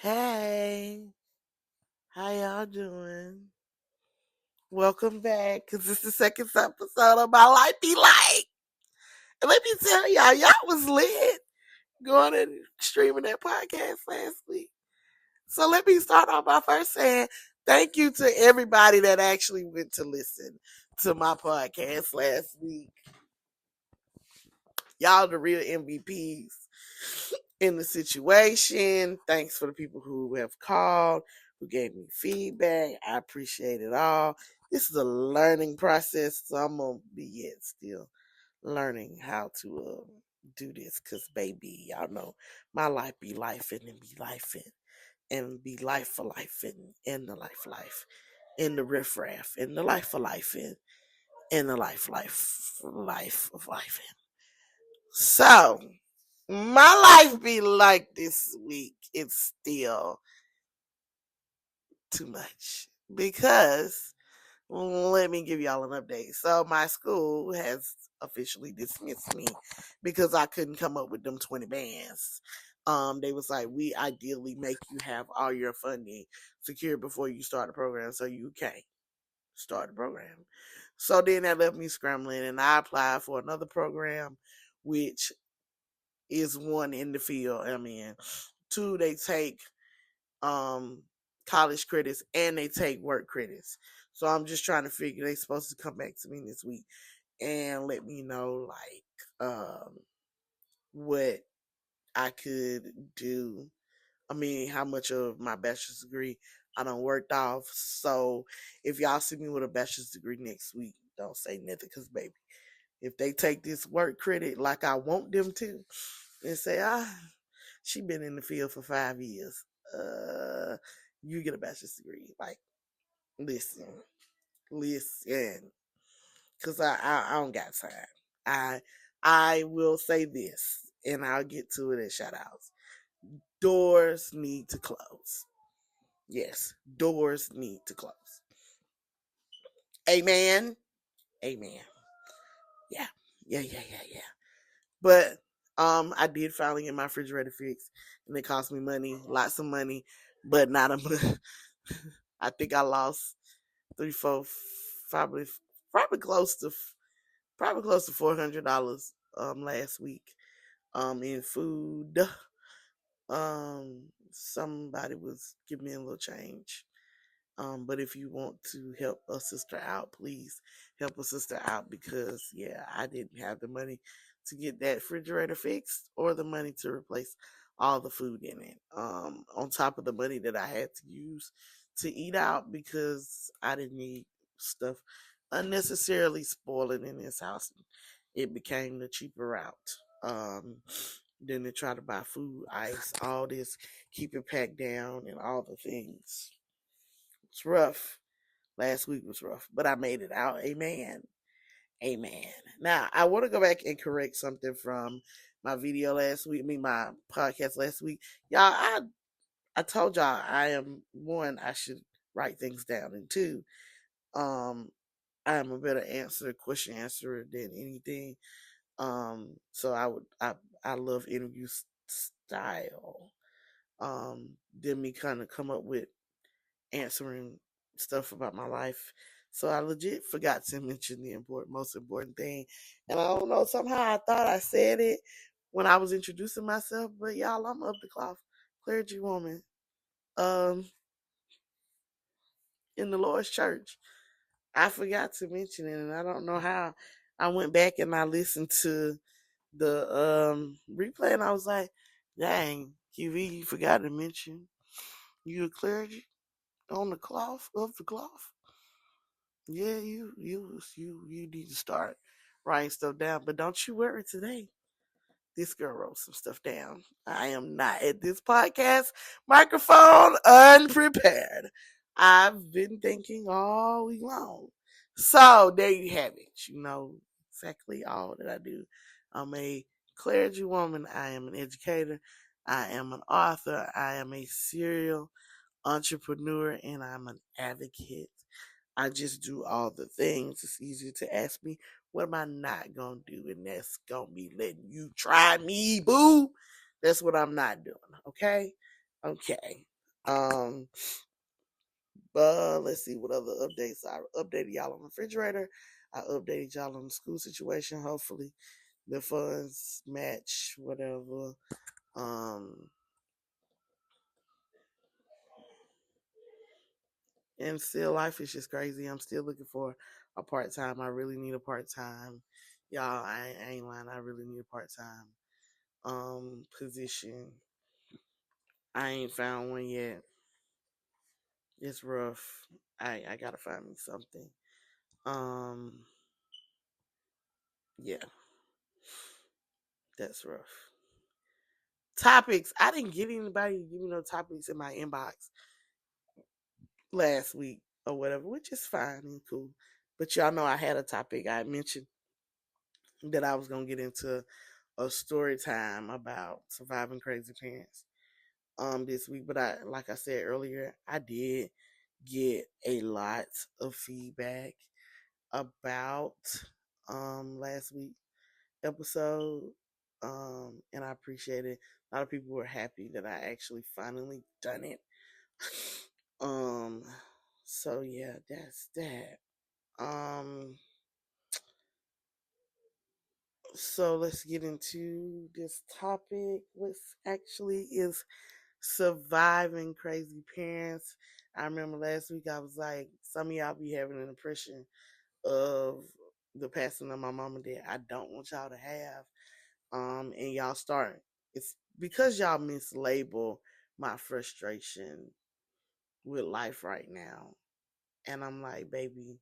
Hey, how y'all doing? Welcome back, because it's the second episode of My Life Be Like. And let me tell y'all was lit going and streaming that podcast last week. So let me start off by first saying thank you to everybody that actually went to listen to my podcast last week. Y'all the real MVPs in the situation. Thanks for the people who have called, who gave me feedback. I appreciate it all. This is a learning process, so I'm gonna be still learning how to do this. Cause baby, y'all know my life be life and be life and be life for life and the life and the riffraff and the life for life and the life of life. So my life be like this week. It's still too much because let me give y'all an update. So my school has officially dismissed me because I couldn't come up with them 20 bands. They was like, we ideally make you have all your funding secured before you start the program so you can't start the program. So then that left me scrambling and I applied for another program, which is one in the field I'm in. Two, they take um college credits and they take work credits. So I'm just trying to figure they supposed to come back to me this week and let me know what I could do. I mean, how much of my bachelor's degree I done worked off. So if y'all see me with a bachelor's degree next week, don't say nothing because baby, if they take this work credit like I want them to and say, she been in the field for 5 years. You get a bachelor's degree. Like, listen, because I don't got time. I I will say this, and I'll get to it in shout outs. Doors need to close. Yes, doors need to close. Amen. Amen. Yeah. Yeah. But I did finally get my refrigerator fixed, and it cost me money, lots of money, but not a much. I think I lost three, four, probably probably close to $400 last week in food. Somebody was giving me a little change. But if you want to help a sister out, please help a sister out because yeah, I didn't have the money to get that refrigerator fixed or the money to replace all the food in it. On top of the money that I had to use to eat out because I didn't need stuff unnecessarily spoiling in this house. It became the cheaper route. Then to try to buy food, ice, all this, keep it packed down, and all the things. It's rough. Last week was rough, but I made it out. Amen. Amen. Now, I want to go back and correct something from my video last week, my podcast last week. Y'all, I told y'all I am one, I should write things down, and two, um, I am a better question answerer than anything. So I love interview style. Then me kind of come up with answering stuff about my life. So I legit forgot to mention the most important thing. And I don't know, somehow I thought I said it when I was introducing myself, but y'all, I'm up the cloth, clergy woman, um, in the Lord's church. I forgot to mention it, and I don't know how. I went back and I listened to the replay, and I was like, "Dang, QV, you forgot to mention you a clergy on the cloth of the cloth." Yeah, you need to start writing stuff down. But don't you worry today. This girl wrote some stuff down. I am not at this podcast microphone unprepared. I've been thinking all week long. So there you have it. You know exactly all that I do. I'm a clergy woman. I am an educator. I am an author. I am a serial entrepreneur and I'm an advocate. I just do all the things. It's easier to ask me, what am I not gonna do? And that's gonna be letting you try me, boo. That's what I'm not doing. Okay? Okay. Um, let's see what other updates I updated y'all on the refrigerator. I updated y'all on the school situation. Hopefully, the funds match whatever. Um, and still, life is just crazy. I'm still looking for a part time. I really need a part time. Y'all, I ain't lying. I really need a part time position. I ain't found one yet. It's rough. I gotta find me something. Um, yeah, that's rough. Topics. I didn't get anybody to give me no topics in my inbox last week or whatever, which is fine and cool. But y'all know I had a topic. I mentioned that I was gonna get into a story time about surviving crazy parents this week. But I like I said earlier, I did get a lot of feedback about last week episode. And I appreciate it. A lot of people were happy that I actually finally done it. um so yeah, that's that. Um so let's get into this topic. What actually is surviving crazy parents? I remember last week I was like, some of y'all be having an impression of the passing of my mom and dad I don't want y'all to have. And y'all start, it's because y'all mislabel my frustration with life right now. And I'm like, baby,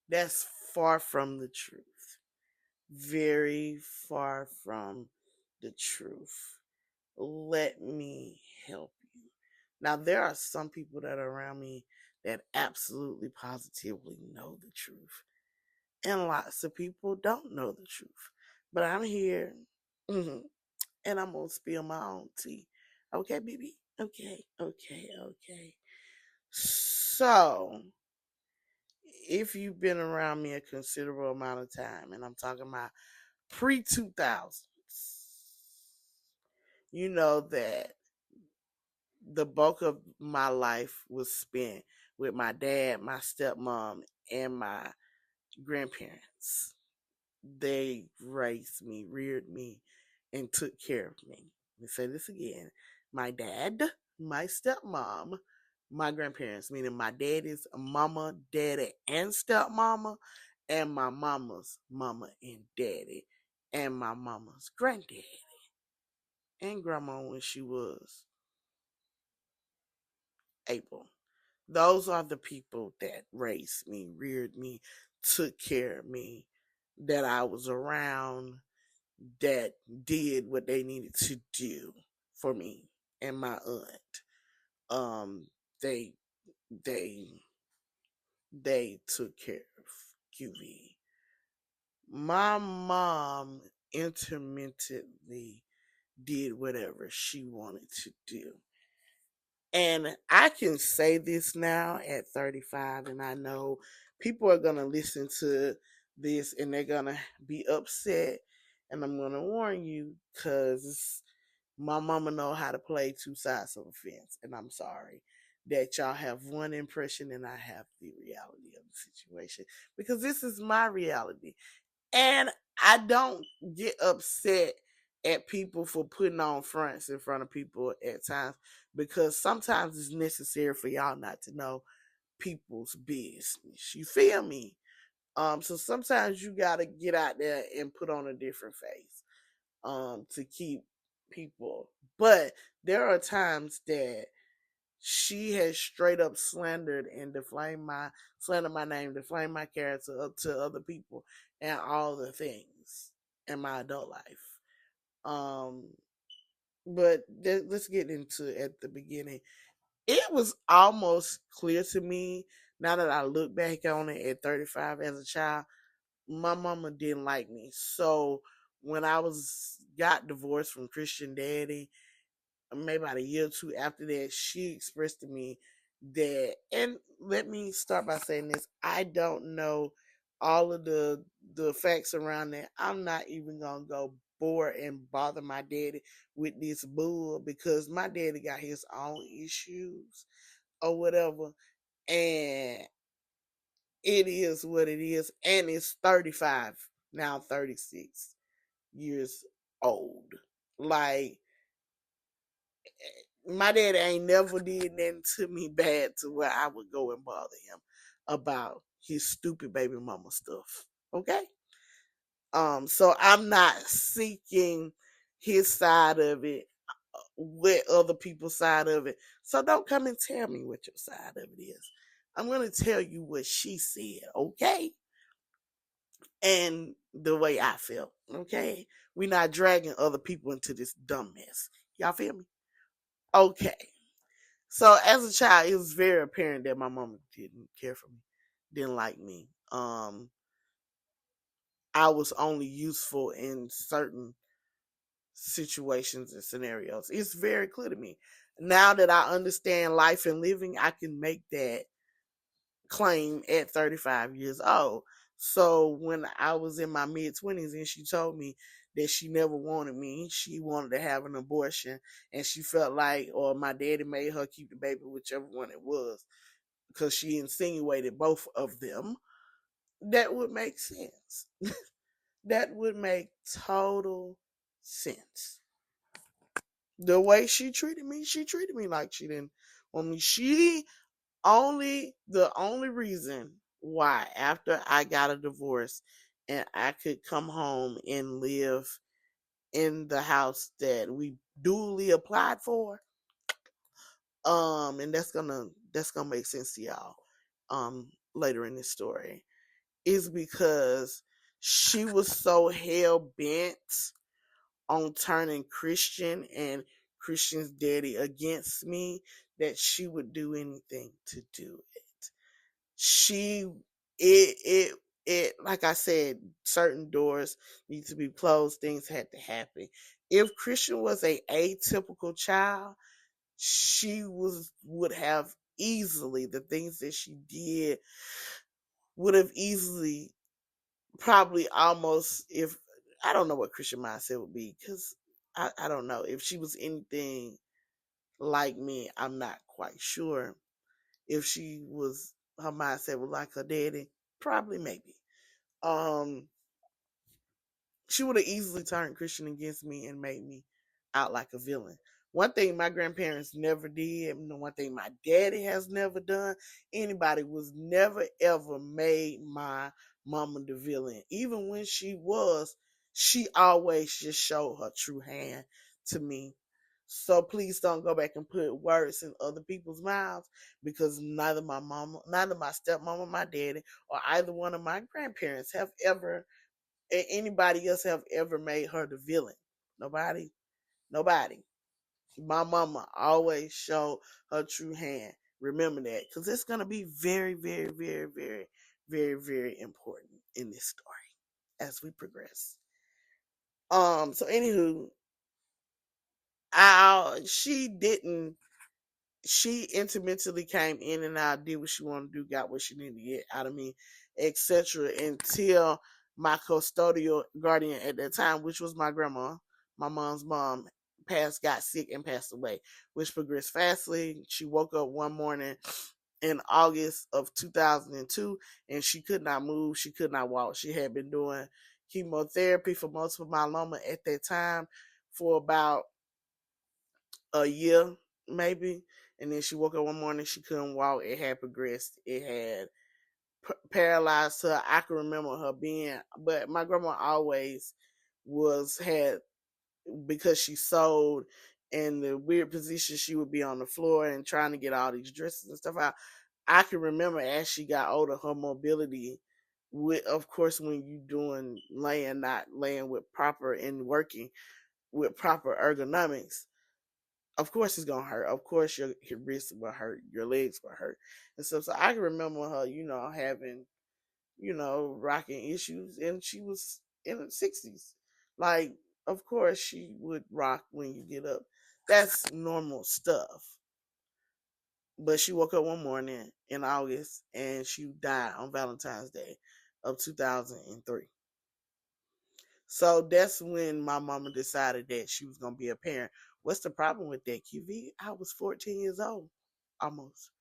that's far from the truth. Very far from the truth. Let me help you. Now, there are some people that are around me that absolutely positively know the truth. And lots of people don't know the truth. But I'm here, and I'm going to spill my own tea. Okay, baby? Okay, okay, okay. So, if you've been around me a considerable amount of time, and I'm talking about pre 2000s, you know that the bulk of my life was spent with my dad, my stepmom, and my grandparents. They raised me, reared me, and took care of me. Let me say this again. My dad, my stepmom, my grandparents, meaning my daddy's mama, daddy, and stepmama, and my mama's mama and daddy, and my mama's granddaddy, and grandma when she was able. Those are the people that raised me, reared me, took care of me, that I was around, that did what they needed to do for me and my aunt. Um, they they they took care of QV. My mom intermittently did whatever she wanted to do. And I can say this now at 35, and I know people are going to listen to this and they're going to be upset. And I'm going to warn you because my mama know how to play two sides of a fence. And I'm sorry that y'all have one impression and I have the reality of the situation, because this is my reality. And I don't get upset at people for putting on fronts in front of people at times, because sometimes it's necessary for y'all not to know people's business. You feel me? So sometimes you gotta get out there and put on a different face to keep people. But there are times that she has straight up slandered and slander my name, deflame my character up to other people and all the things in my adult life. Um, but let's get into at the beginning. It was almost clear to me now that I look back on it at 35 as a child, my mama didn't like me. So when I was got divorced from Christian daddy, maybe about a year or two after that, she expressed to me that, and let me start by saying this, I don't know all of the facts around that. I'm not even gonna go bore and bother my daddy with this bull because my daddy got his own issues or whatever. And it is what it is. And it's 35, now 36 years old. Like, my daddy ain't never did nothing to me bad to where I would go and bother him about his stupid baby mama stuff. Okay? So I'm not seeking his side of it with other people's side of it. So don't come and tell me what your side of it is. I'm gonna tell you what she said, okay? And the way I felt, okay? We're not dragging other people into this dumb mess. Y'all feel me? Okay. So as a child, it was very apparent that my mama didn't care for me, didn't like me. I was only useful in certain situations and scenarios. It's very clear to me. Now that I understand life and living, I can make that claim at 35 years old. So when I was in my mid 20s and she told me that she never wanted me, she wanted to have an abortion, and she felt like, or my daddy made her keep the baby, whichever one it was, because she insinuated both of them, that would make sense. That would make total sense. The way she treated me like she didn't want me. The only reason why after I got a divorce and I could come home and live in the house that we duly applied for, and that's gonna make sense to y'all later in this story, is because she was so hell bent on turning Christian and Christian's daddy against me that she would do anything to do it. She it it it like I said, certain doors need to be closed, things had to happen. If Christian was a atypical child, she would have easily, the things that she did would have easily, probably almost, if I don't know what Christian mindset would be, because I don't know if she was anything like me. I'm not quite sure. If she was, her mindset was like her daddy, probably, maybe. Um, she would have easily turned Christian against me and made me out like a villain. One thing my grandparents never did, and one thing my daddy has never done, anybody was never ever made my mama the villain. Even when she always just showed her true hand to me. So please don't go back and put words in other people's mouths, because neither my mama, neither my stepmama, my daddy, or either one of my grandparents have ever, anybody else have ever made her the villain. Nobody. Nobody. My mama always showed her true hand. Remember that, because it's going to be very, very, very, very, very, very important in this story as we progress. So anywho, she didn't, she intermittently came in and out, did what she wanted to do, got what she needed to get out of me, etc. Until my custodial guardian at that time, which was my grandma, my mom's mom, got sick and passed away, which progressed fastly. She woke up one morning in August of 2002 and she could not move, she could not walk. She had been doing chemotherapy for multiple myeloma at that time for about a year, maybe. And then she woke up one morning, she couldn't walk. It had progressed. It had paralyzed her. I can remember her being, but my grandma always had, because she sewed, in the weird position she would be on the floor and trying to get all these dresses and stuff out. I can remember as she got older, her mobility, with, of course, when you doing laying, not laying with proper and working with proper ergonomics, of course it's gonna hurt. Of course your wrists will hurt, your legs will hurt, and stuff. So I can remember her, having, rocking issues, and she was in her 60s. Like, of course she would rock when you get up. That's normal stuff. But she woke up one morning in August and she died on Valentine's Day of 2003. So that's when my mama decided that she was gonna be a parent. What's the problem with that, QV? I was 14 years old, almost,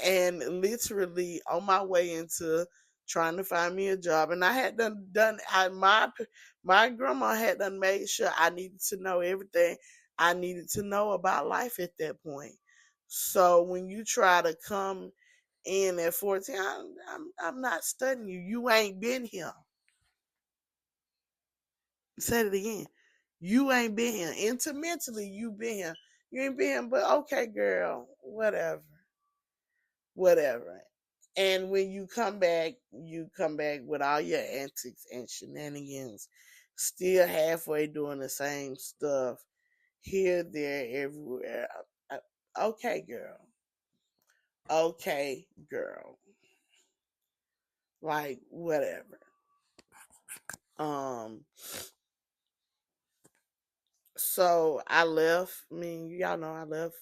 and literally on my way into trying to find me a job, and I had my grandma had done made sure I needed to know everything I needed to know about life at that point. So when you try to come in at 14, I'm not studying you. You ain't been here. Say it again. You ain't been here. Intermentally, you been here. You ain't been here, but okay, girl, whatever. Whatever. And when you come back with all your antics and shenanigans, still halfway doing the same stuff here, there, everywhere. Okay, girl. Okay, girl. Like, whatever. Um, so I left. I mean, y'all know I left.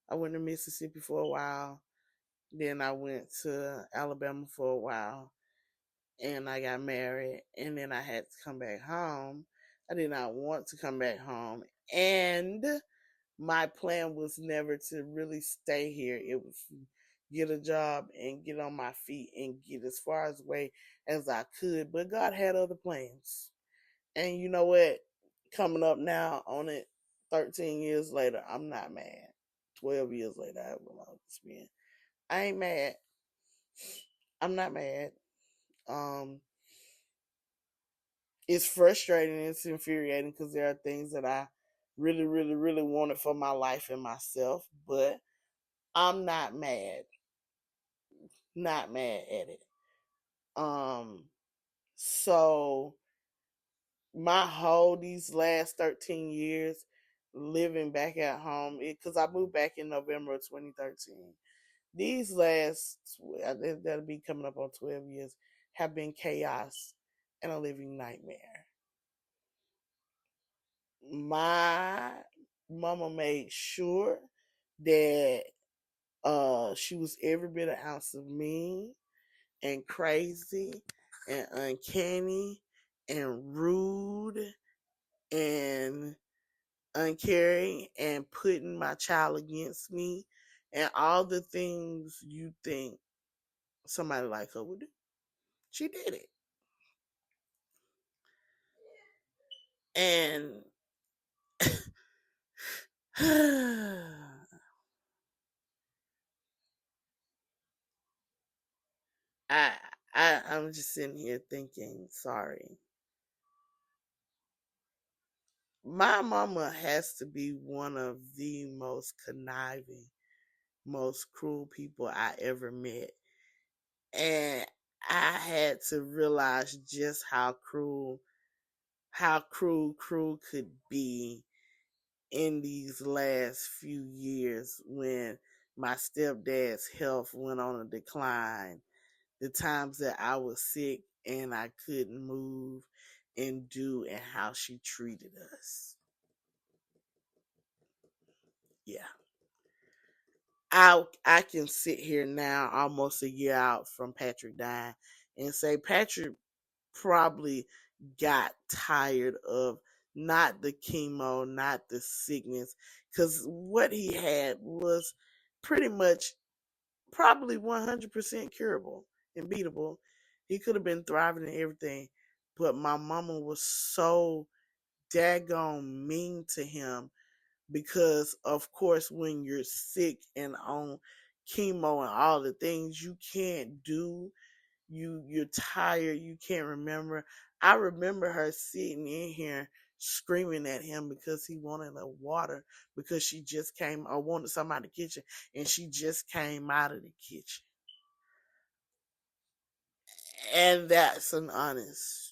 I went to Mississippi for a while. Then I went to Alabama for a while. And I got married, and then I had to come back home. I did not want to come back home, and my plan was never to really stay here. It was get a job and get on my feet and get as far as away as I could. But God had other plans, and you know what? Coming up now on it, 13 years later, I'm not mad. 12 years later, I will always be. I ain't mad. I'm not mad. Um, it's frustrating, it's infuriating because there are things that I really, really, really wanted for my life and myself, but I'm not mad. Not mad at it. Um, so my whole these last 13 years living back at home, because I moved back in November of 2013. These last that'll be coming up on 12 years have been chaos and a living nightmare. My mama made sure that she was every bit an ounce of mean and crazy and uncanny and rude and uncaring and putting my child against me and all the things you think somebody like her would do. She did it. And I, I'm just sitting here thinking, sorry. My mama has to be one of the most conniving, most cruel people I ever met. And I had to realize just how cruel could be in these last few years when my stepdad's health went on a decline. The times that I was sick and I couldn't move and do, and how she treated us. Yeah. I can sit here now, almost a year out from Patrick dying, and say Patrick probably got tired of not the chemo, not the sickness, because what he had was pretty much probably 100% curable and beatable. He could have been thriving and everything, but my mama was so daggone mean to him because of course when you're sick and on chemo and all the things you can't do, you're tired, you can't remember. I remember her sitting in here screaming at him because he wanted a water because she just came or wanted something out of the kitchen and she just came out of the kitchen. And that's an honest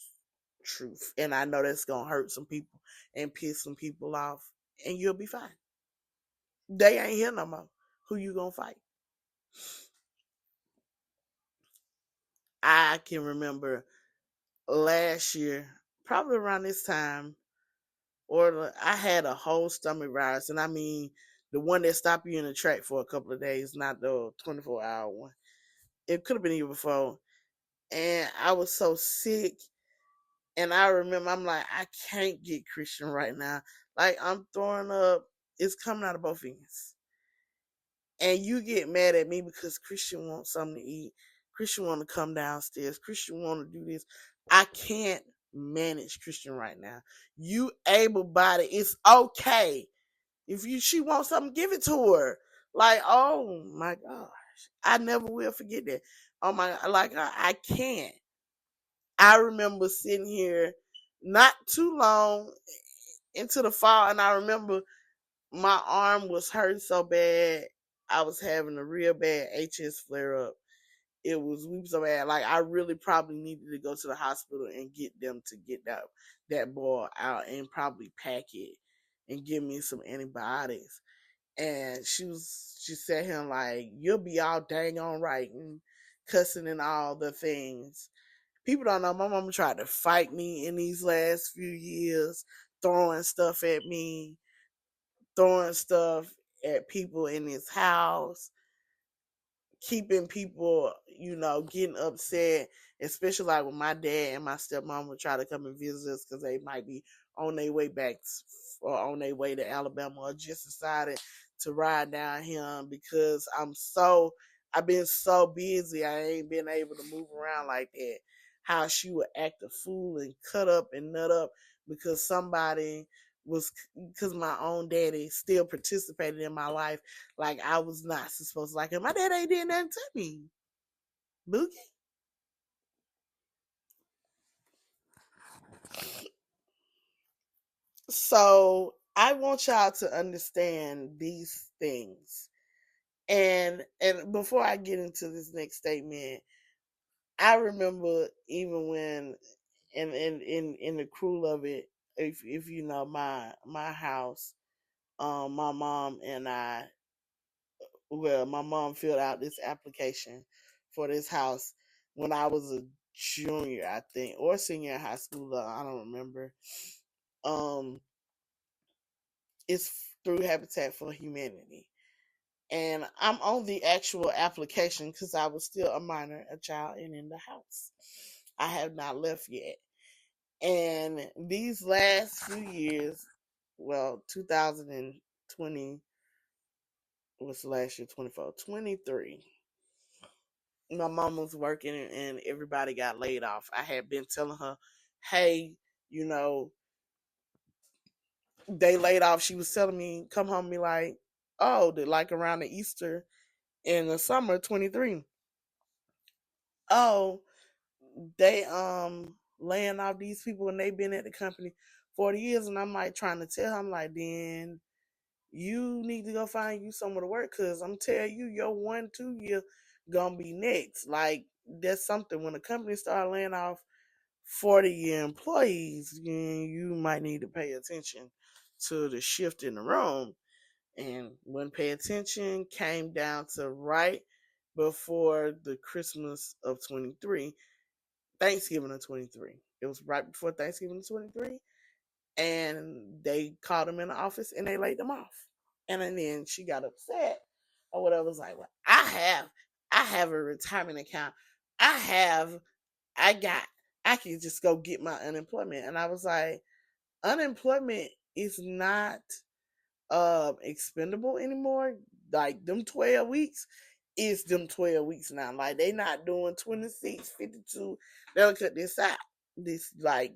truth, and I know that's gonna hurt some people and piss some people off, and you'll be fine. They ain't here no more. Who you gonna fight? I can remember last year, probably around this time, or I had a whole stomach virus, and I mean the one that stopped you in the track for a couple of days, not the 24-hour one. It could have been even before, and I was so sick. And I remember I'm like, I can't get Christian right now. Like I'm throwing up, it's coming out of both ends. And you get mad at me because Christian wants something to eat. Christian want to come downstairs. Christian want to do this. I can't manage Christian right now. You able body, it's okay. If she wants something, give it to her. Like, oh my gosh. I never will forget that. Oh my, like I can't. I remember sitting here not too long into the fall, and I remember my arm was hurting so bad. I was having a real bad HS flare up. It was weep so bad. Like I really probably needed to go to the hospital and get them to get that ball out and probably pack it and give me some antibiotics. And she said him like, you'll be all dang on right, and cussing and all the things. People don't know my mama tried to fight me in these last few years, throwing stuff at me, throwing stuff at people in his house, keeping people, getting upset, especially like when my dad and my stepmom would try to come and visit us because they might be on their way back or on their way to Alabama or just decided to ride down here because I've been so busy, I ain't been able to move around like that. How she would act a fool and cut up and nut up because somebody was because my own daddy still participated in my life like I was not supposed to like him. My dad ain't did nothing to me. Boogie. So I want y'all to understand these things. And before I get into this next statement, I remember even when in the cruel of it, if you know my house, my mom and I, well, my mom filled out this application for this house when I was a junior, I think, or senior in high school. I don't remember. Um, it's through Habitat for Humanity, and I'm on the actual application because I was still a minor, a child, and in the house. I have not left yet. And these last few years, well, 2020 was last year, 24, 23. My mom was working and everybody got laid off. I had been telling her, hey, you know, they laid off. She was telling me, come home and be like, oh, like around the Easter in the summer 23. Oh, they laying off these people and they been at the company 40 years. And I'm like trying to tell her, I'm like, then you need to go find you somewhere to work because I'm telling you, your 1, 2 year gonna be next. Like that's something when a company start laying off 40-year employees, you might need to pay attention to the shift in the room. And when pay attention came down to right before the Christmas of 23, Thanksgiving of 23. It was right before Thanksgiving of 23. And they called him in the office and they laid them off. And then she got upset or whatever. Was like, well, I have a retirement account. I have I got I can just go get my unemployment. And I was like, unemployment is not expendable anymore. Like them 12 weeks is them 12 weeks now. Like they not doing 26, 52. They'll cut this out. This like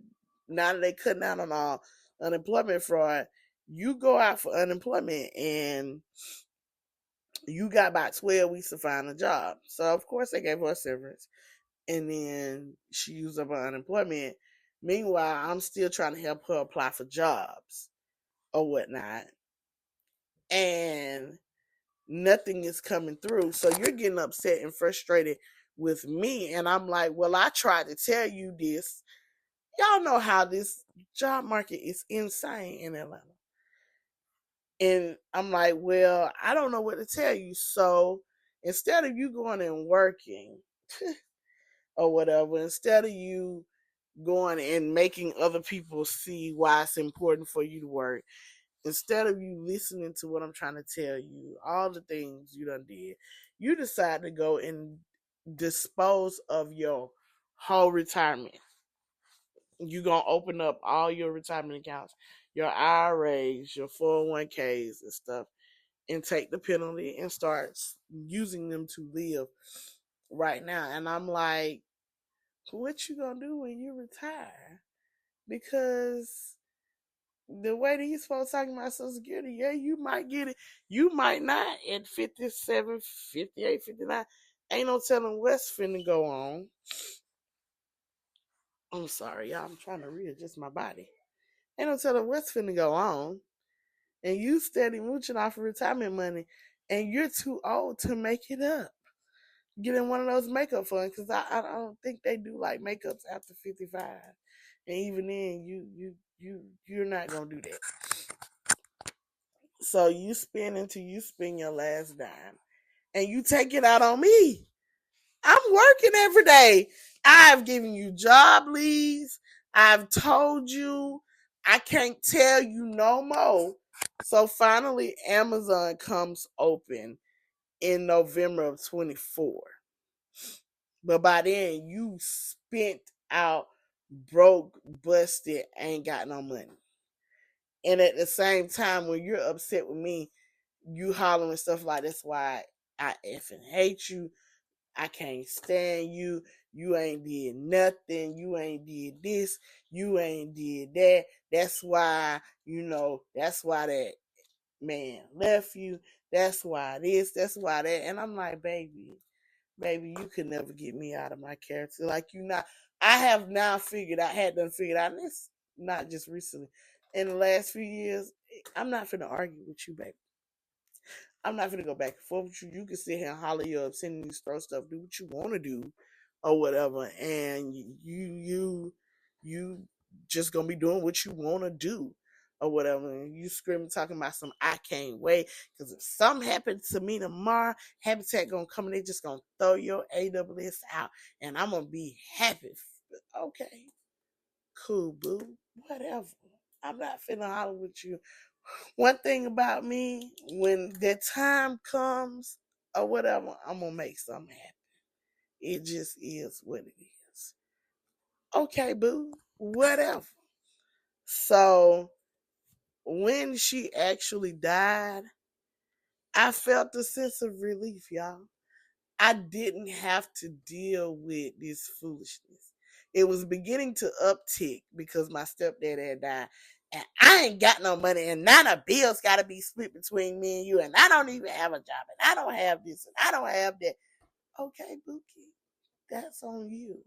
now that they cutting out on all unemployment fraud, you go out for unemployment and you got about 12 weeks to find a job. So of course they gave her a severance and then she used up her unemployment. Meanwhile, I'm still trying to help her apply for jobs or whatnot. And nothing is coming through. So you're getting upset and frustrated with me. And I'm like, well, I tried to tell you this. Y'all know how this job market is insane in Atlanta. And I'm like, well, I don't know what to tell you. So instead of you going and working or whatever, instead of you going and making other people see why it's important for you to work, instead of you listening to what I'm trying to tell you, all the things you done did, you decide to go and dispose of your whole retirement. You're going to open up all your retirement accounts, your IRAs, your 401ks and stuff, and take the penalty and start using them to live right now. And I'm like, what you going to do when you retire? Because the way these folks talking about Social Security, yeah, you might get it. You might not at 57, 58, 59. Ain't no telling what's finna go on. I'm sorry, y'all. I'm trying to readjust my body. Ain't no telling what's finna go on. And you steady mooching off of retirement money, and you're too old to make it up. Get in one of those makeup funds, because I don't think they do like makeups after 55. And even then, you're not gonna do that. So you spend until you spend your last dime, and you take it out on me. I'm working every day. I've given you job leads. I've told you I can't tell you no more. So finally, Amazon comes open in November of 24. But by then, you spent out, broke, busted, ain't got no money. And at the same time, when you're upset with me, you hollering stuff like, that's why I effing hate you. I can't stand you. You ain't did nothing. You ain't did this. You ain't did that. That's why, that's why that man left you. That's why this. That's why that. And I'm like, baby, you could never get me out of my character. Like, I have now had done figured out, and it's not just recently. In the last few years, I'm not finna argue with you, baby. I'm not gonna go back and forth with you. You can sit here and holler your obscenities, throw stuff, do what you want to do, or whatever, and you just gonna be doing what you want to do, or whatever. And you screaming, talking about some, I can't wait, because if something happens to me tomorrow, Habitat gonna come and they just gonna throw your AWS out, and I'm gonna be happy. Okay, cool, boo, whatever. I'm not finna holler with you. One thing about me, when that time comes or whatever, I'm gonna make something happen. It just is what it is. Okay, boo, whatever. So when she actually died, I felt a sense of relief, y'all. I didn't have to deal with this foolishness. It was beginning to uptick because my stepdad had died. And I ain't got no money, and now the bills got to be split between me and you, and I don't even have a job, and I don't have this, and I don't have that. Okay, Bookie, that's on you.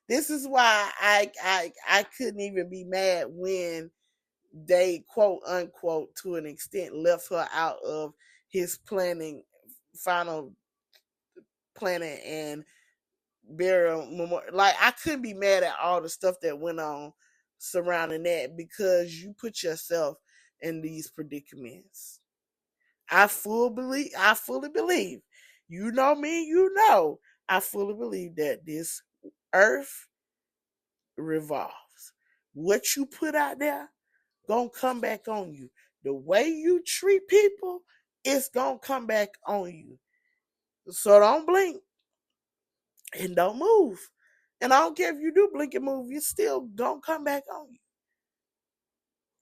This is why I couldn't even be mad when they, quote unquote, to an extent, left her out of his final planning and burial memorial. Like, I couldn't be mad at all the stuff that went on surrounding that, because you put yourself in these predicaments. I fully believe. You know me, I fully believe that this earth revolves. What you put out there gonna come back on you. The way you treat people, it's gonna come back on you. So don't blink and don't move. And I don't care if you do blink and move, you still gonna come back on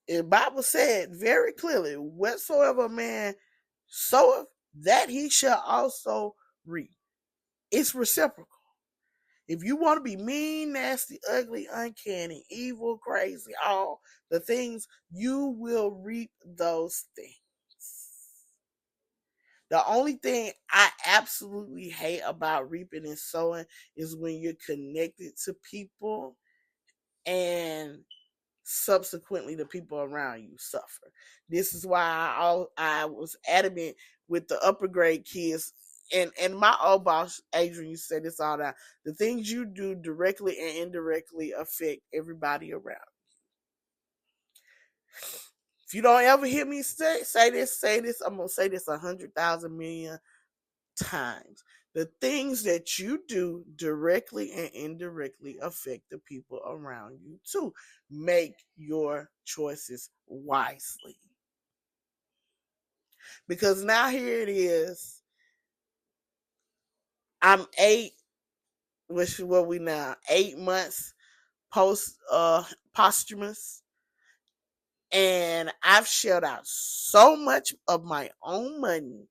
you. The Bible said very clearly, whatsoever a man soweth, that he shall also reap. It's reciprocal. If you want to be mean, nasty, ugly, uncanny, evil, crazy, all the things, you will reap those things. The only thing I absolutely hate about reaping and sowing is when you're connected to people and subsequently the people around you suffer. This is why I was adamant with the upper grade kids. And my old boss, Adrian, used to say this all the time. The things you do directly and indirectly affect everybody around. If you don't ever hear me say this, I'm going to say this 100,000 million times. The things that you do directly and indirectly affect the people around you too. Make your choices wisely. Because now here it is. I'm which is what we now, 8 months post posthumous, and I've shelled out so much of my own money,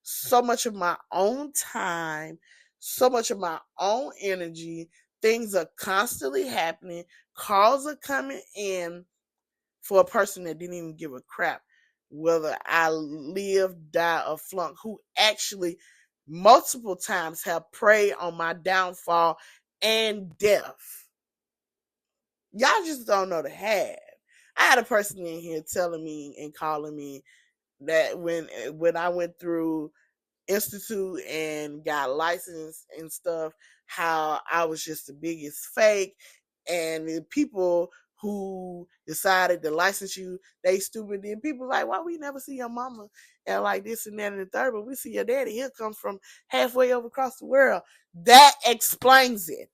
so much of my own time, so much of my own energy. Things are constantly happening. Calls are coming in for a person that didn't even give a crap whether I live, die, or flunk, who actually multiple times have preyed on my downfall and death. Y'all just don't know the half. I had a person in here telling me and calling me that when I went through institute and got licensed and stuff, how I was just the biggest fake, and the people who decided to license you, they stupid. Then people like, why we never see your mama and like this and that and the third, but we see your daddy. He comes from halfway over across the world. That explains it.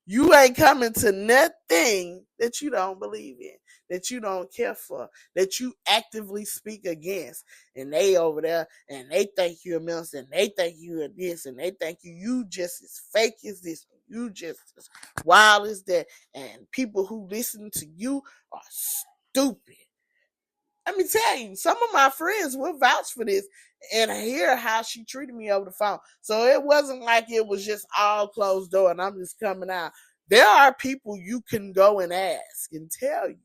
You ain't coming to nothing that you don't believe in, that you don't care for, that you actively speak against. And they over there and they think you're a minister and they think you're this and they think you just as fake as this, you just as wild as that. And people who listen to you are stupid. Let me tell you, some of my friends will vouch for this and hear how she treated me over the phone. So it wasn't like it was just all closed door and I'm just coming out. There are people you can go and ask and tell you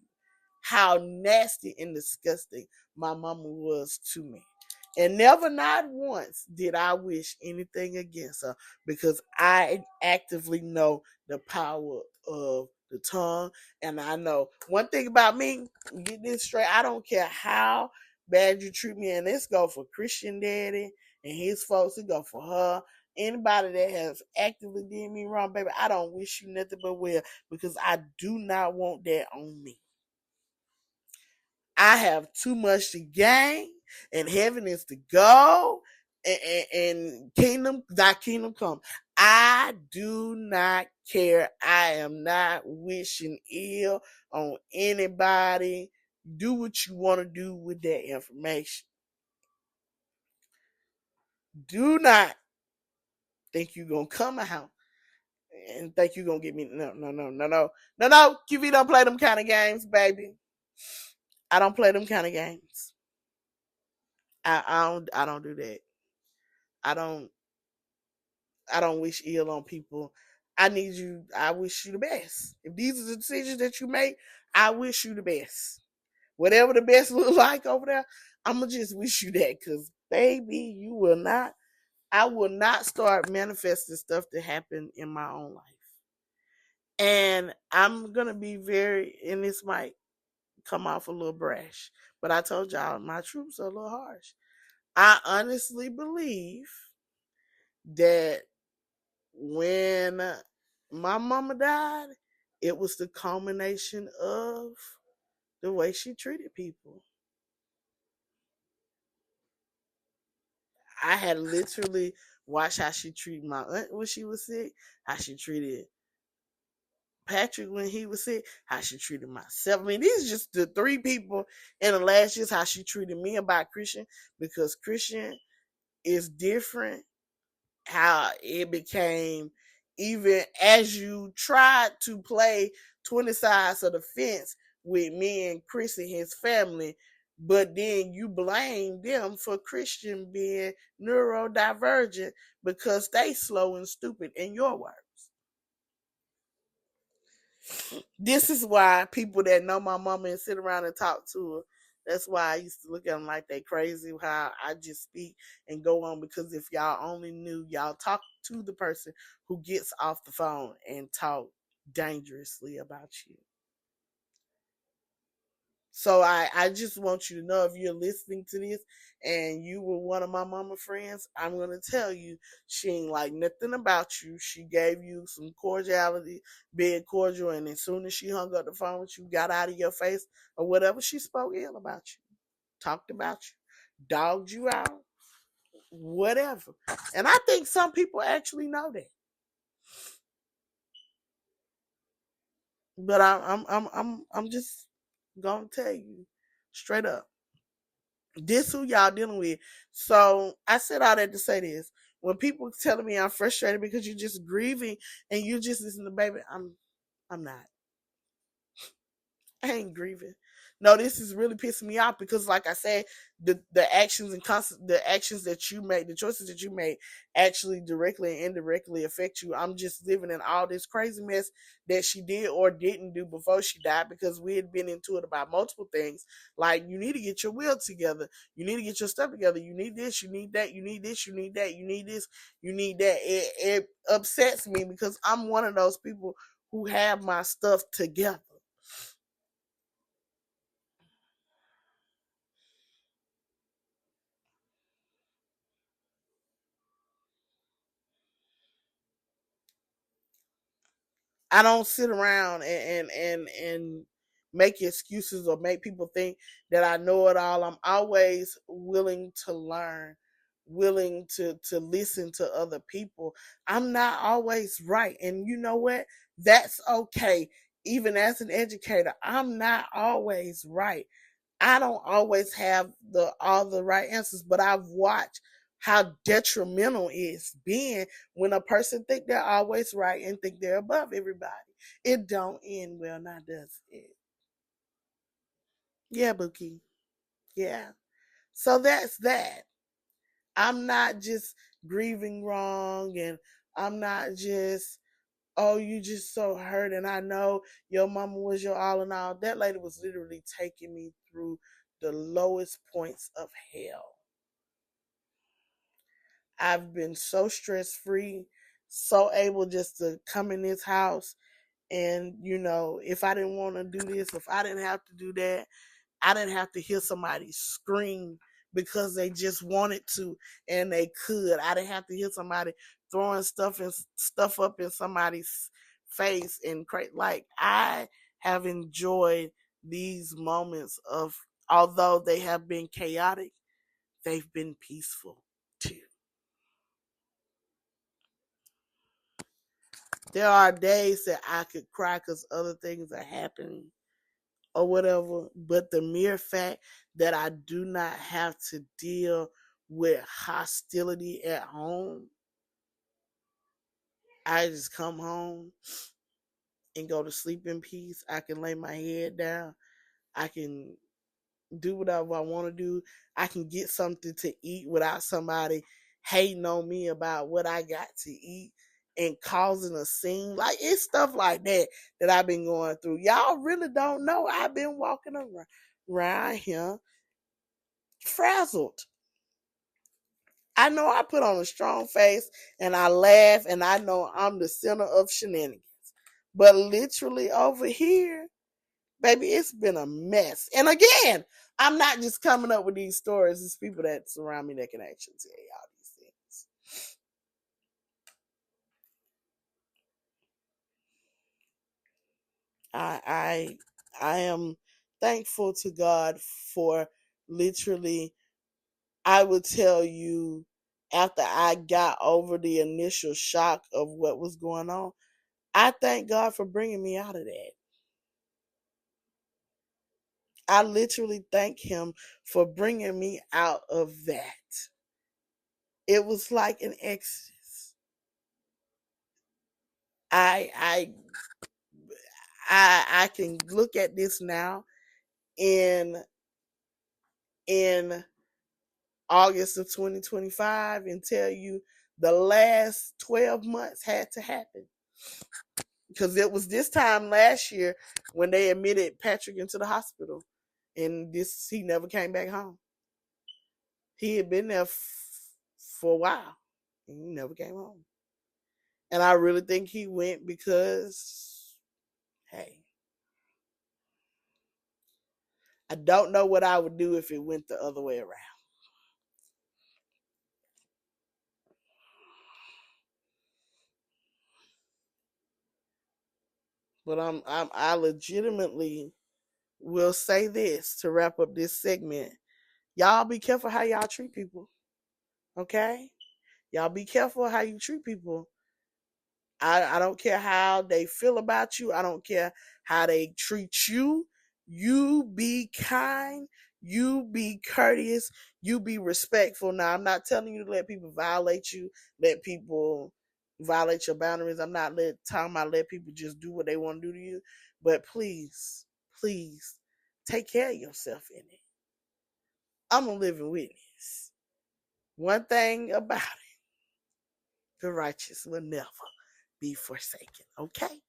how nasty and disgusting my mama was to me. And never, not once, did I wish anything against her, because I actively know the power of the tongue. And I know one thing about me, get this straight, I don't care how bad you treat me, and this go for Christian Daddy and his folks, it go for her. Anybody that has actively did me wrong, baby, I don't wish you nothing but well, because I do not want that on me. I have too much to gain, and heaven is to go, and kingdom, thy kingdom come. I do not care. I am not wishing ill on anybody. Do what you want to do with that information. Do not think you're going to come out and think you're going to get me. No. QV don't play them kind of games, baby. I don't play them kind of games. I don't do that. I don't wish ill on people. I wish you the best. If these are the decisions that you make, I wish you the best. Whatever the best look like over there, I'ma just wish you that, because baby, I will not start manifesting stuff to happen in my own life. And I'm gonna be and this might come off a little brash, but I told y'all my troops are a little harsh. I honestly believe that when my mama died, it was the culmination of the way she treated people. I had literally watched how she treated my aunt when she was sick, how she treated Patrick when he was sick, how she treated myself. I mean, these are just the three people in the last years, how she treated me about Christian, because Christian is different. How it became, even as you tried to play 20 sides of the fence with me and Chris and his family, but then you blame them for Christian being neurodivergent because they slow and stupid, in your words. This is why people that know my mama and sit around and talk to her, that's why I used to look at them like they crazy, how I just speak and go on, because if y'all only knew, y'all talk to the person who gets off the phone and talk dangerously about you. So I just want you to know, if you're listening to this and you were one of my mama friends, I'm going to tell you, she ain't like nothing about you. She gave you some cordiality, being cordial, and as soon as she hung up the phone with you, got out of your face or whatever, she spoke ill about you, talked about you, dogged you out, whatever. And I think some people actually know that. But I'm just gonna tell you straight up, this who y'all dealing with. So I said all that to say this. When people telling me I'm frustrated because you're just grieving and you just listen to baby, I'm not. I ain't grieving. No, this is really pissing me off because, like I said, the actions and the actions that you make, the choices that you make, actually directly and indirectly affect you. I'm just living in all this crazy mess that she did or didn't do before she died because we had been into it about multiple things. Like, you need to get your will together. You need to get your stuff together. You need this. You need that. You need this. You need that. You need this. You need that. It upsets me because I'm one of those people who have my stuff together. I don't sit around and make excuses or make people think that I know it all. I'm always willing to learn, willing to listen to other people. I'm not always right, and you know what? That's okay. Even as an educator, I'm not always right. I don't always have the all the right answers, but I've watched how detrimental it's been when a person think they're always right and think they're above everybody. It don't end well, now does it? Yeah, Bookie. Yeah. So that's that. I'm not just grieving wrong, and I'm not just, oh, you just so hurt, and I know your mama was your all in all. That lady was literally taking me through the lowest points of hell. I've been so stress free, so able just to come in this house. And, if I didn't want to do this, if I didn't have to do that, I didn't have to hear somebody scream because they just wanted to and they could. I didn't have to hear somebody throwing stuff up in somebody's face and like, I have enjoyed these moments of, although they have been chaotic, they've been peaceful too. There are days that I could cry because other things are happening or whatever, but the mere fact that I do not have to deal with hostility at home, I just come home and go to sleep in peace. I can lay my head down. I can do whatever I want to do. I can get something to eat without somebody hating on me about what I got to eat and causing a scene. Like, it's stuff like that I've been going through. Y'all really don't know. I've been walking around here frazzled. I know I put on a strong face and I laugh and I know I'm the center of shenanigans. But literally over here, baby, it's been a mess. And again, I'm not just coming up with these stories. It's people that surround me that can actually tell y'all these things. I I I am thankful to God for literally, I would tell you, after I got over the initial shock of what was going on, I thank God for bringing me out of that. I literally thank Him for bringing me out of that. It was like an exodus. I I I can look at this now in in August of 2025 and tell you the last 12 months had to happen. Because it was this time last year when they admitted Patrick into the hospital, and he never came back home. He had been there for a while, and he never came home. And I really think he went because, hey, I don't know what I would do if it went the other way around. But I legitimately will say this to wrap up this segment. Y'all be careful how y'all treat people. Okay? Y'all be careful how you treat people. I don't care how they feel about you. I don't care how they treat you. You be kind. You be courteous. You be respectful. Now, I'm not telling you to let people violate you, let people violate your boundaries. I'm not talking about let people just do what they want to do to you. But please, please take care of yourself in it. I'm a living witness. One thing about it, the righteous will never be forsaken. Okay?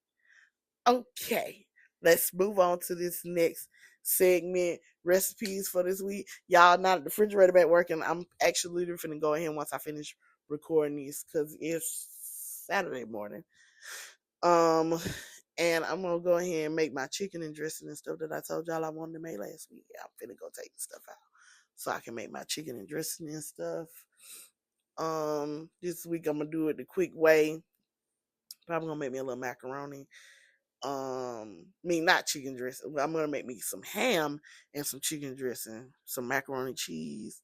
Okay. Let's move on to this next segment. Recipes for this week. Y'all, now the refrigerator back working. I'm actually finna go ahead once I finish recording these because it's Saturday morning. And I'm gonna go ahead and make my chicken and dressing and stuff that I told y'all I wanted to make last week. Yeah, I'm finna go take the stuff out so I can make my chicken and dressing and stuff. This week I'm gonna do it the quick way. Probably gonna make me a little macaroni. Not chicken dressing. I'm gonna make me some ham and some chicken dressing, some macaroni cheese,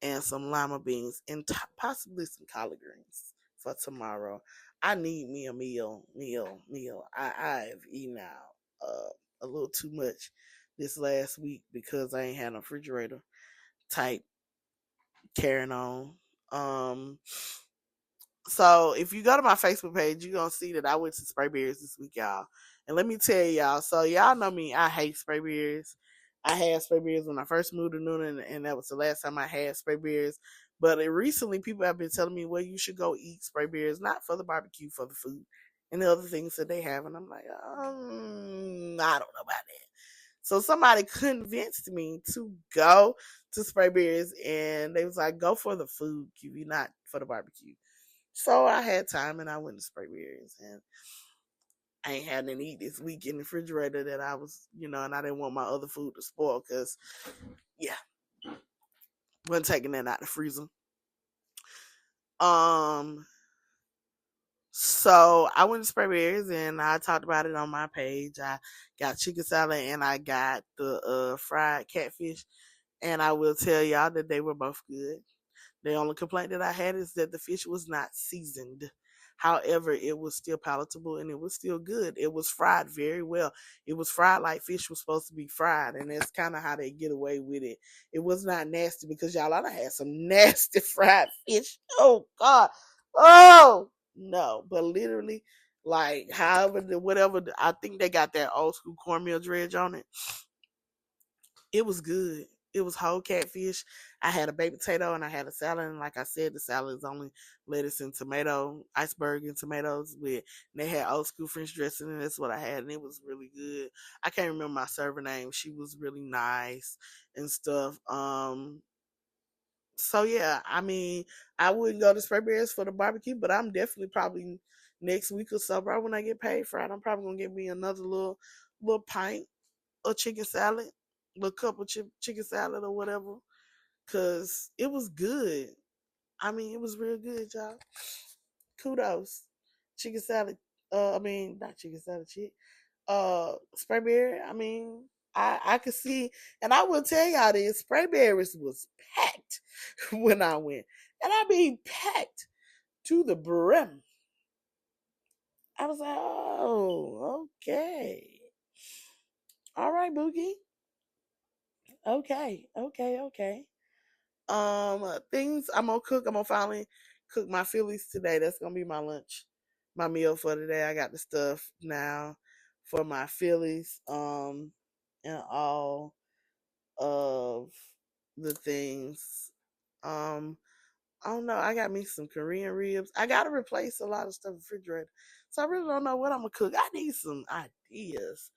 and some lima beans, and possibly some collard greens for tomorrow. I need me a meal. I've eaten out a little too much this last week because I ain't had a refrigerator type carrying on. Um, So if you go to my Facebook page, you're gonna see that I went to Spray Beers this week, y'all. And let me tell y'all, so y'all know me, I hate Spray Beers. I had Spray Beers when I first moved to Noonan, and that was the last time I had Spray Beers. But recently, people have been telling me, well, you should go eat Spray Beers, not for the barbecue, for the food and the other things that they have. And I'm like, I don't know about that. So somebody convinced me to go to Spray Beers, and they was like, go for the food, QB, not for the barbecue. So I had time and I went to Spray Beers, and I ain't had anything to eat this week in the refrigerator that I was, and I didn't want my other food to spoil because, yeah, wasn't taking that out the freezer. Um, so I went to Spray Beers and I talked about it on my page. I got chicken salad and I got the fried catfish, and I will tell y'all that they were both good. The only complaint that I had is that the fish was not seasoned. However, it was still palatable and it was still good. It was fried very well. It was fried like fish was supposed to be fried, and that's kind of how they get away with it. It was not nasty because y'all, I done had some nasty fried fish. Oh God, oh no! But literally, like however, whatever. I think they got that old school cornmeal dredge on it. It was good. It was whole catfish. I had a baked potato and I had a salad. And like I said, the salad is only lettuce and tomato, iceberg and tomatoes with. And they had old school French dressing, and that's what I had, and it was really good. I can't remember my server name. She was really nice and stuff. So yeah, I mean, I wouldn't go to Spray Bears for the barbecue, but I'm definitely probably next week or so, right when I get paid for it, I'm probably gonna get me another little pint of chicken salad, little cup of chicken salad or whatever, cause it was good. I mean, it was real good, y'all. Kudos, chicken salad. I mean, not chicken salad, chick. Sprayberry. I mean, I could see, and I will tell y'all this: Sprayberries was packed when I went, and I mean packed to the brim. I was like, oh, okay, all right, Boogie. Okay. Things I'm gonna cook. I'm gonna finally cook my Phillies today. That's gonna be my lunch, my meal for today. I got the stuff now for my Phillies. And all of the things. Um, I don't know. I got me some Korean ribs. I gotta replace a lot of stuff in the refrigerator, so I really don't know what I'm gonna cook. I need some ideas.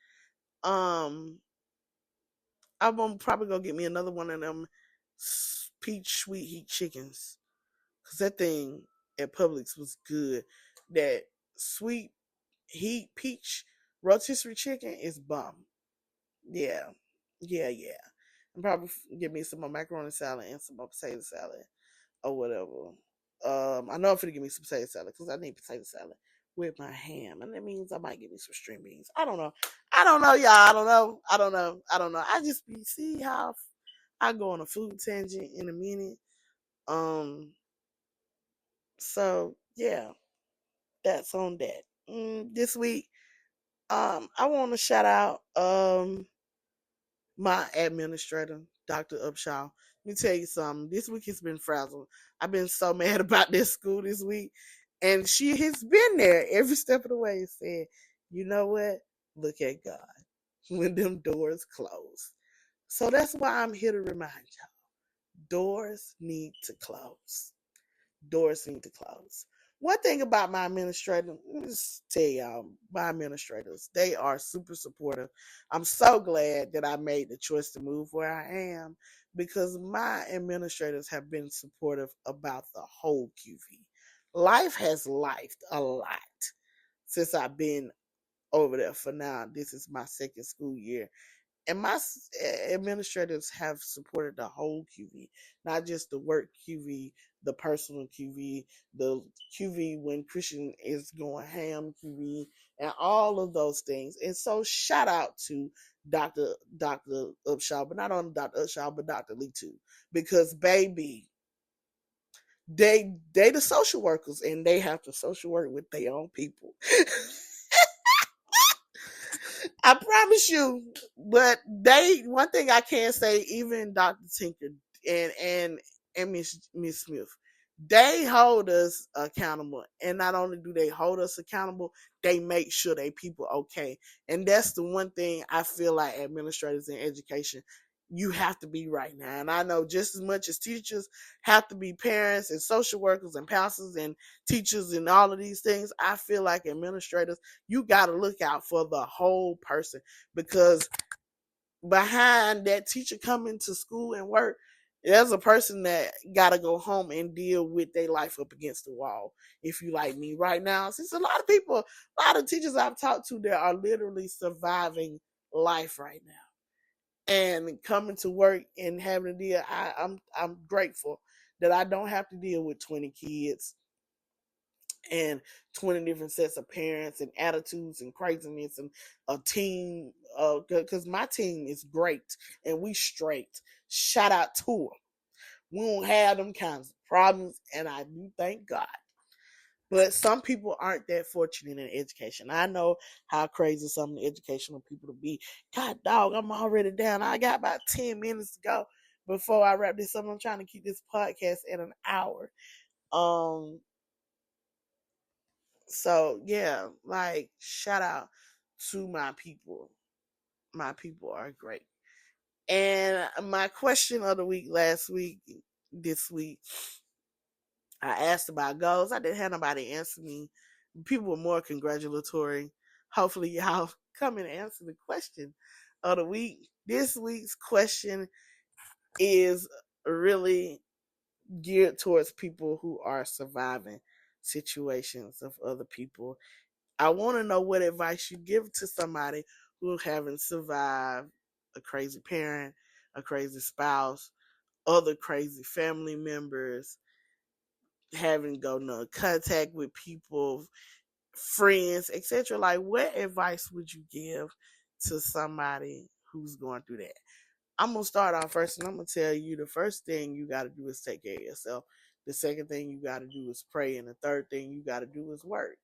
Um, I'm probably gonna get me another one of them peach sweet heat chickens, cause that thing at Publix was good. That sweet heat peach rotisserie chicken is bomb. Yeah, yeah. And probably get me some more macaroni salad and some more potato salad or whatever. I know I'm gonna give me some potato salad because I need potato salad with my ham, and that means I might get me some string beans. I don't know. Y'all. I don't know. I just be see how I go on a food tangent in a minute. Um, so yeah, that's on that. This week, I want to shout out my administrator. Dr. Upshaw. Let me tell you something. This week has been frazzled. I've been so mad about this school this week. And she has been there every step of the way and said, you know what? Look at God when them doors close. So that's why I'm here to remind y'all. Doors need to close. Doors need to close. One thing about my administrators, let me just tell y'all, my administrators, they are super supportive. I'm so glad that I made the choice to move where I am because my administrators have been supportive about the whole QV. Life has lifed a lot since I've been over there for now. This is my second school year and my administrators have supported the whole QV, not just the work QV, the personal QV, the QV when Christian is going ham QV, and all of those things. And so, shout out to Dr. Upshaw, but not only Dr. Upshaw, but Dr. Lee too, because baby, they the social workers, and they have to social work with their own people. I promise you. But they one thing I can say, even Dr. Tinker and Miss Smith, they hold us accountable. And not only do they hold us accountable, they make sure they people okay. And that's the one thing I feel like administrators in education, you have to be right now. And I know just as much as teachers have to be parents and social workers and counselors and teachers and all of these things, I feel like administrators, you got to look out for the whole person because behind that teacher coming to school and work, there's a person that got to go home and deal with their life up against the wall. If you like me right now, since a lot of people, a lot of teachers I've talked to that are literally surviving life right now and coming to work and having to deal. I'm grateful that I don't have to deal with 20 kids and 20 different sets of parents and attitudes and craziness and a team because my team is great and we straight. Shout out to them. We don't have them kinds of problems, and I do thank God. But some people aren't that fortunate in education. I know how crazy some of the educational people to be. God dog, I'm already down. I got about 10 minutes to go before I wrap this up. I'm trying to keep this podcast at an hour. Um, so yeah, like shout out to my people. My people are great. And my question of the week this week, I asked about goals. I didn't have nobody answer me. People were more congratulatory. Hopefully, y'all come and answer the question of the week. This week's question is really geared towards people who are surviving situations of other people. I want to know what advice you give to somebody who haven't survived a crazy parent, a crazy spouse, other crazy family members, having go no contact with people, friends, etc. Like, what advice would you give to somebody who's going through that? I'm gonna start off first, and I'm gonna tell you the first thing you got to do is take care of yourself. The second thing you got to do is pray, and the third thing you got to do is work.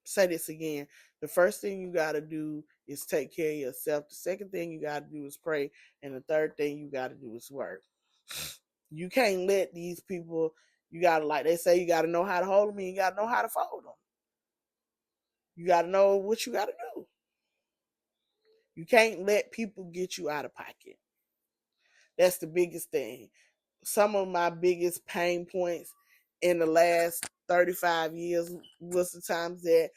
Say this again. The first thing you got to do is take care of yourself. The second thing you got to do is pray, and the third thing you got to do is work. You can't let these people. You gotta, like they say, you gotta know how to hold them, and you gotta know how to fold them. You gotta know what you gotta do. You can't let people get you out of pocket. That's the biggest thing. Some of my biggest pain points in the last 35 years was the times that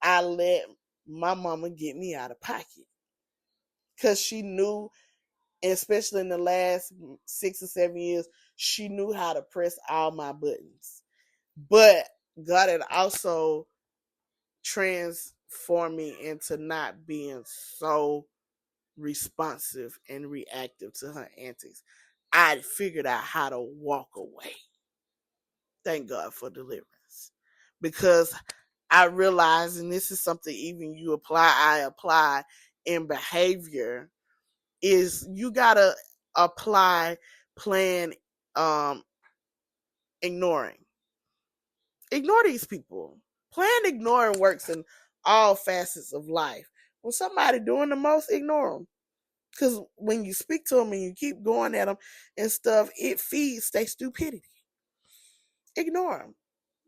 I let my mama get me out of pocket. Because she knew, especially in the last 6 or 7 years, she knew how to press all my buttons. But God had also transformed me into not being so responsive and reactive to her antics. I figured out how to walk away. Thank God for deliverance. Because I realized, and this is something even I apply in behavior, is you gotta apply plan ignoring. Ignore these people. Plan ignoring works in all facets of life. When somebody doing the most, ignore them. Because when you speak to them and you keep going at them and stuff, it feeds their stupidity. Ignore them.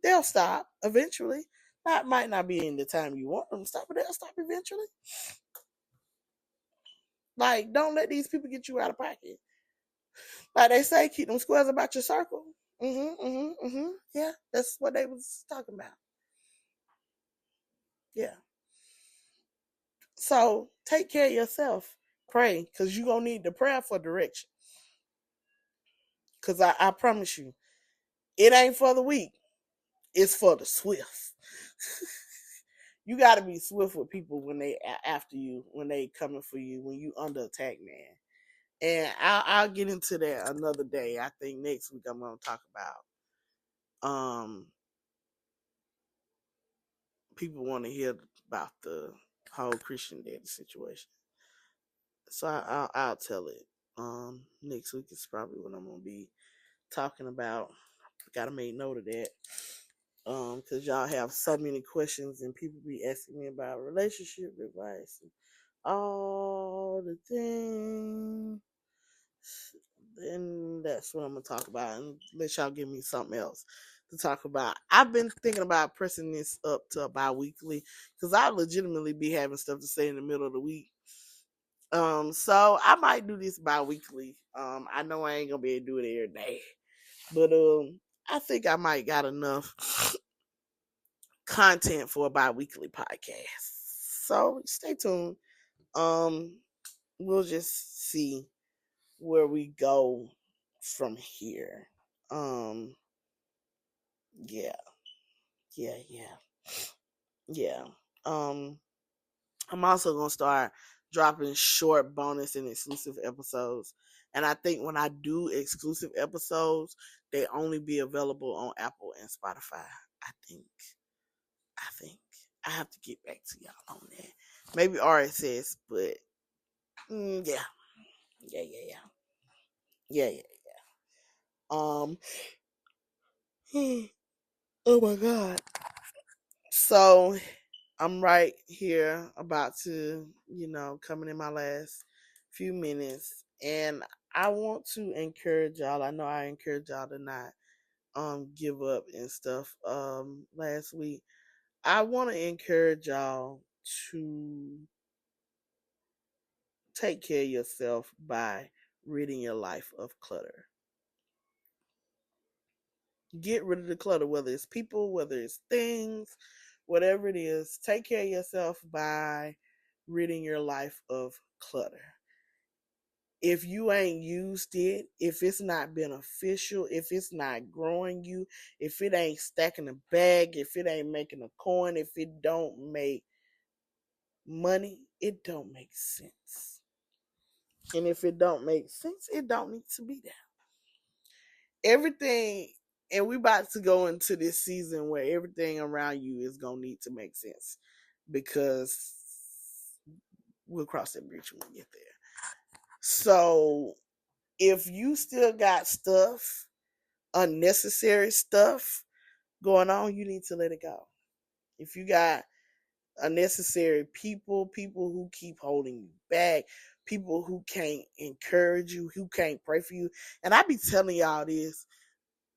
They'll stop eventually. That might not be in the time you want them to stop, but they'll stop eventually. Like, don't let these people get you out of pocket. Like they say, keep them squares about your circle. Yeah, that's what they was talking about. Yeah. So take care of yourself. Pray, because you're going to need the prayer for direction. Because I promise you, it ain't for the weak. It's for the swift. You got to be swift with people when they after you, when they coming for you, when you under attack, man. And I'll get into that another day. I think next week I'm going to talk about people want to hear about the whole Christian Daddy situation. So I'll tell it. Next week is probably what I'm gonna be talking about. Gotta make note of that. Cause y'all have so many questions and people be asking me about relationship advice and all the things. And that's what I'm gonna talk about and let y'all give me something else to talk about. I've been thinking about pressing this up to a bi-weekly because I legitimately be having stuff to say in the middle of the week. So I might do this bi-weekly. I know I ain't gonna be able to do it every day, but I think I might got enough content for a bi-weekly podcast. So stay tuned. Um, we'll just see where we go from here. Um, yeah, yeah. Um, I'm also gonna start dropping short bonus and exclusive episodes. And I think when I do exclusive episodes, they only be available on Apple and Spotify. I think. I have to get back to y'all on that. Maybe RSS, but yeah. Yeah. Um oh my god. So I'm right here about to, coming in my last few minutes. And I want to encourage y'all. I know I encouraged y'all to not give up and stuff last week. I want to encourage y'all to take care of yourself by ridding your life of clutter. Get rid of the clutter, whether it's people, whether it's things, whatever it is. Take care of yourself by ridding your life of clutter. If you ain't used it, if it's not beneficial, if it's not growing you, if it ain't stacking a bag, if it ain't making a coin, if it don't make money, it don't make sense. And if it don't make sense, it don't need to be there. Everything, and we about to go into this season where everything around you is gonna need to make sense, because we'll cross that bridge when we get there. So if you still got stuff, unnecessary stuff going on, you need to let it go. If you got unnecessary people who keep holding you back, people who can't encourage you, who can't pray for you, and I be telling y'all this,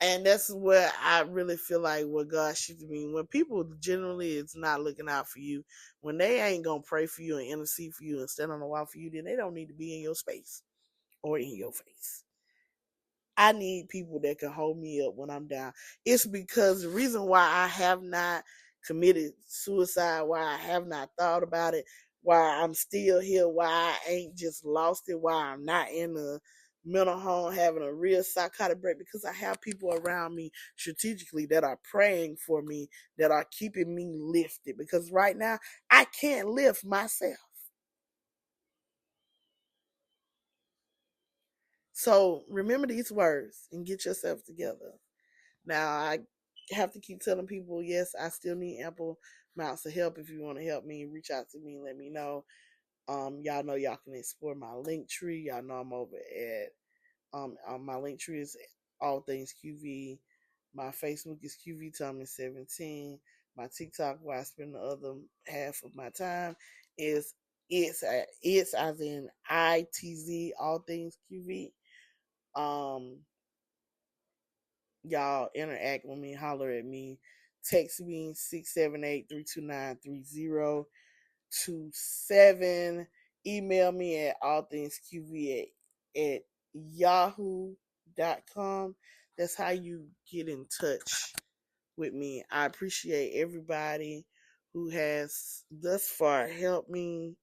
and that's where I really feel like what God should mean. When people generally is not looking out for you, when they ain't gonna pray for you and intercede for you and stand on the wall for you, then they don't need to be in your space or in your face. I need people that can hold me up when I'm down. It's because the reason why I have not committed suicide, why I have not thought about it, why I'm still here, why I ain't just lost it, why I'm not in a mental home having a real psychotic break, because I have people around me strategically that are praying for me, that are keeping me lifted. Because right now, I can't lift myself. So remember these words and get yourself together. Now, I have to keep telling people, yes, I still need ample amounts of help. If you want to help me, reach out to me and let me know. Y'all know y'all can explore my link tree. Y'all know I'm over at my link tree is all things QV. My Facebook is QV Thomas 17. My TikTok, where I spend the other half of my time, is it's as in ITZ, all things QV. Um, y'all interact with me, holler at me, text me 678-329-3027. Email me at allthingsqv at yahoo.com. That's how you get in touch with me. I appreciate everybody who has thus far helped me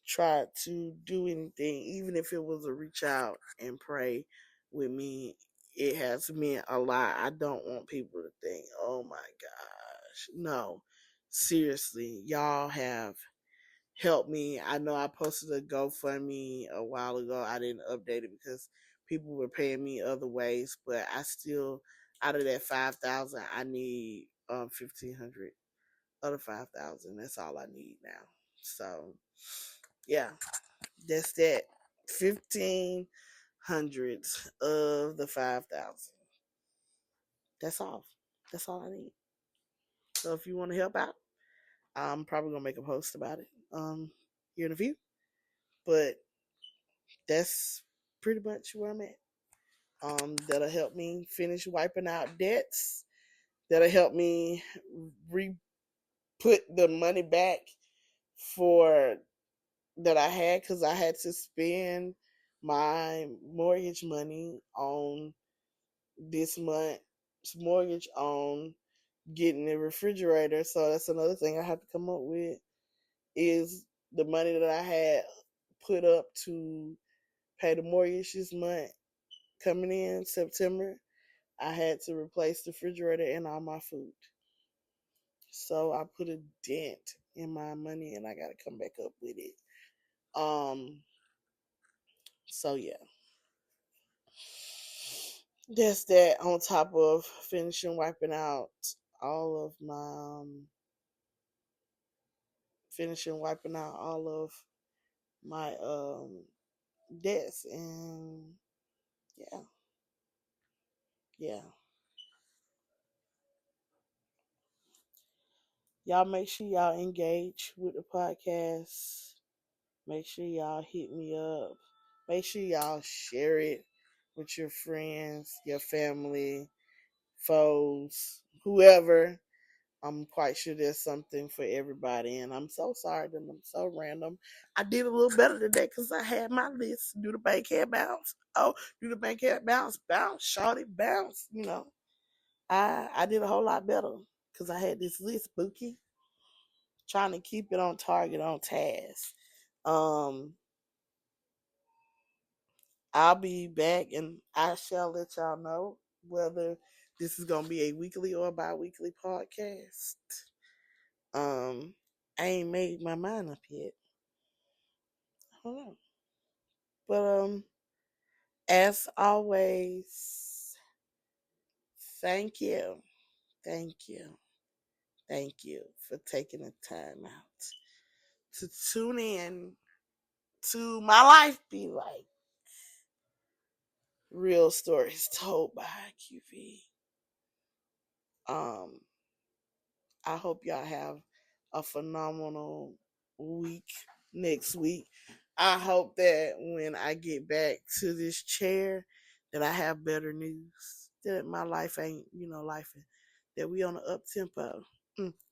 try to do anything, even if it was a reach out and pray with me. It has meant a lot. I don't want people to think, oh my gosh. No, seriously, y'all have helped me. I know I posted a GoFundMe a while ago. I didn't update it because people were paying me other ways, but I still, out of that 5,000, I need 1,500. Other 5,000. That's all I need now. So yeah, that's that. 1,500 of the 5,000. That's all. That's all I need. So if you want to help out, I'm probably gonna make a post about it here in a few. But that's pretty much where I'm at. That'll help me finish wiping out debts. That'll help me put the money back for that I had, because I had to spend my mortgage money on this month's mortgage on getting a refrigerator. So that's another thing I have to come up with, is the money that I had put up to pay the mortgage this month coming in September. I had to replace the refrigerator and all my food. So I put a dent in my money and I got to come back up with it. So yeah. That's that, on top of finishing wiping out all of my debts. And yeah, yeah. Y'all make sure y'all engage with the podcast. Make sure y'all hit me up. Make sure y'all share it with your friends, your family, foes, whoever. I'm quite sure there's something for everybody, and I'm so sorry that I'm so random. I did a little better today because I had my list. Do the bankhead bounce? Oh, do the bankhead bounce? Bounce, shorty, bounce. I did a whole lot better because I had this list, Bookie, trying to keep it on target, on task. Um, I'll be back, and I shall let y'all know whether this is gonna be a weekly or a bi-weekly podcast. Um, I ain't made my mind up yet. I don't know. But as always, thank you. Thank you. Thank you for taking the time out to tune in to My Life Be Like, real stories told by QV. Um, I hope y'all have a phenomenal week next week. I hope that when I get back to this chair that I have better news. That my life ain't, life. That we on an up tempo.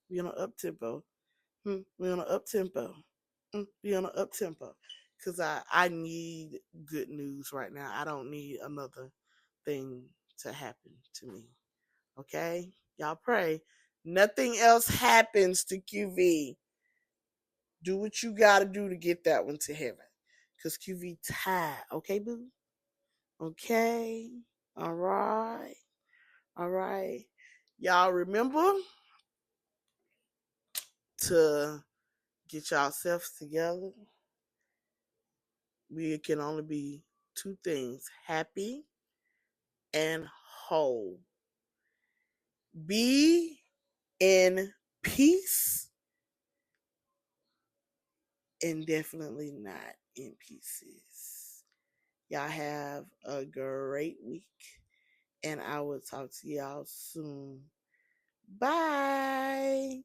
We on an up tempo. We on an up tempo. We on an up tempo. Cause I need good news right now. I don't need another thing to happen to me. Okay? Y'all pray. Nothing else happens to QV. Do what you gotta do to get that one to heaven. Cause QV tied. Okay, boo? Okay. All right. All right. Y'all remember to get yourselves together. We can only be two things: happy and whole. Be in peace and definitely not in pieces. Y'all have a great week, and I will talk to y'all soon. Bye.